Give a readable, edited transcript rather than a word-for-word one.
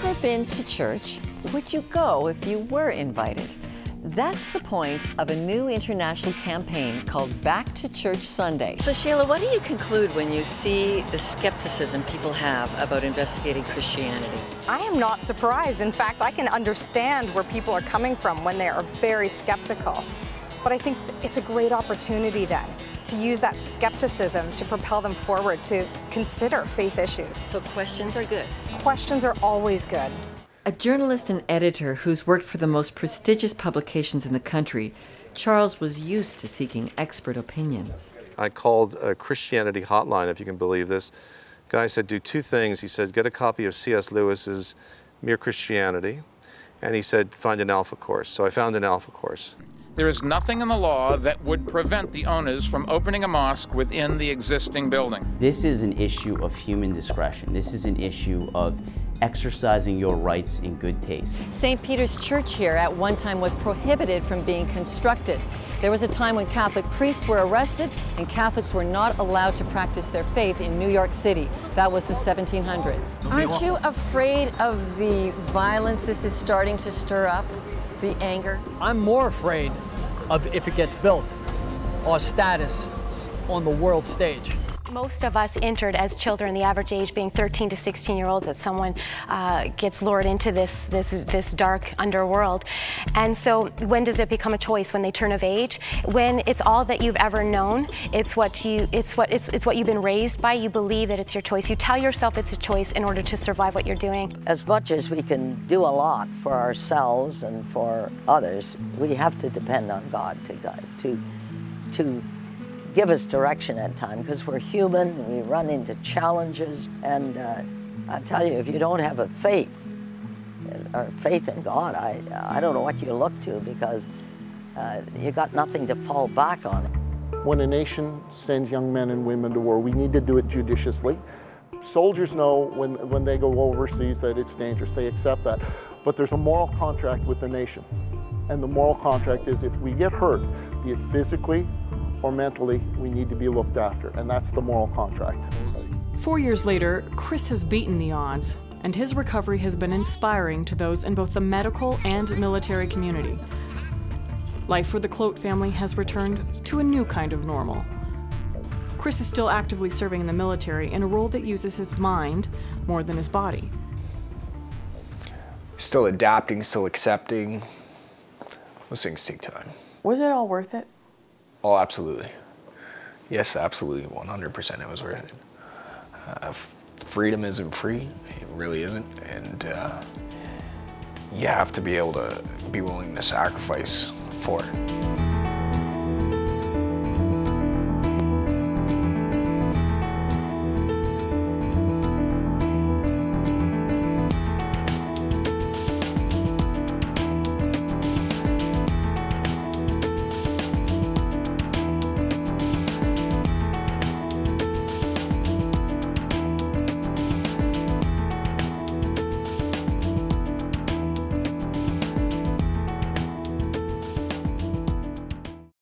ever been to church? Would you go if you were invited? That's the point of a new international campaign called Back to Church Sunday. So Sheila, what do you conclude when you see the skepticism people have about investigating Christianity? I am not surprised. In fact, I can understand where people are coming from when they are very skeptical. But I think it's a great opportunity then to use that skepticism to propel them forward to consider faith issues. So questions are good? Questions are always good. A journalist and editor who's worked for the most prestigious publications in the country, Charles was used to seeking expert opinions. I called a Christianity hotline, if you can believe this. Guy said, do two things. He said, get a copy of C.S. Lewis's Mere Christianity, and he said, find an Alpha course. So I found an Alpha course. There is nothing in the law that would prevent the owners from opening a mosque within the existing building. This is an issue of human discretion. This is an issue of exercising your rights in good taste. St. Peter's Church here at one time was prohibited from being constructed. There was a time when Catholic priests were arrested and Catholics were not allowed to practice their faith in New York City. That was the 1700s. Aren't you afraid of the violence this is starting to stir up? The anger? I'm more afraid of if it gets built, our status on the world stage. Most of us entered as children, the average age being 13 to 16-year-olds, that someone gets lured into this dark underworld. And so when does it become a choice? When they turn of age? When it's all that you've ever known, it's what you've been raised by, you believe that it's your choice. You tell yourself it's a choice in order to survive what you're doing. As much as we can do a lot for ourselves and for others, we have to depend on God to give us direction at times, because we're human and we run into challenges. And I tell you, if you don't have a faith in God, I don't know what you look to, because you got nothing to fall back on. When a nation sends young men and women to war, we need to do it judiciously. Soldiers know when they go overseas that it's dangerous. They accept that. But there's a moral contract with the nation. And the moral contract is if we get hurt, be it physically or mentally, we need to be looked after, and that's the moral contract. 4 years later, Chris has beaten the odds, and his recovery has been inspiring to those in both the medical and military community. Life for the Clote family has returned to a new kind of normal. Chris is still actively serving in the military in a role that uses his mind more than his body. Still adapting, still accepting. Those things take time. Was it all worth it? Oh, absolutely. Yes, absolutely, 100% it was worth it. Freedom isn't free, it really isn't, and you have to be able to be willing to sacrifice for it.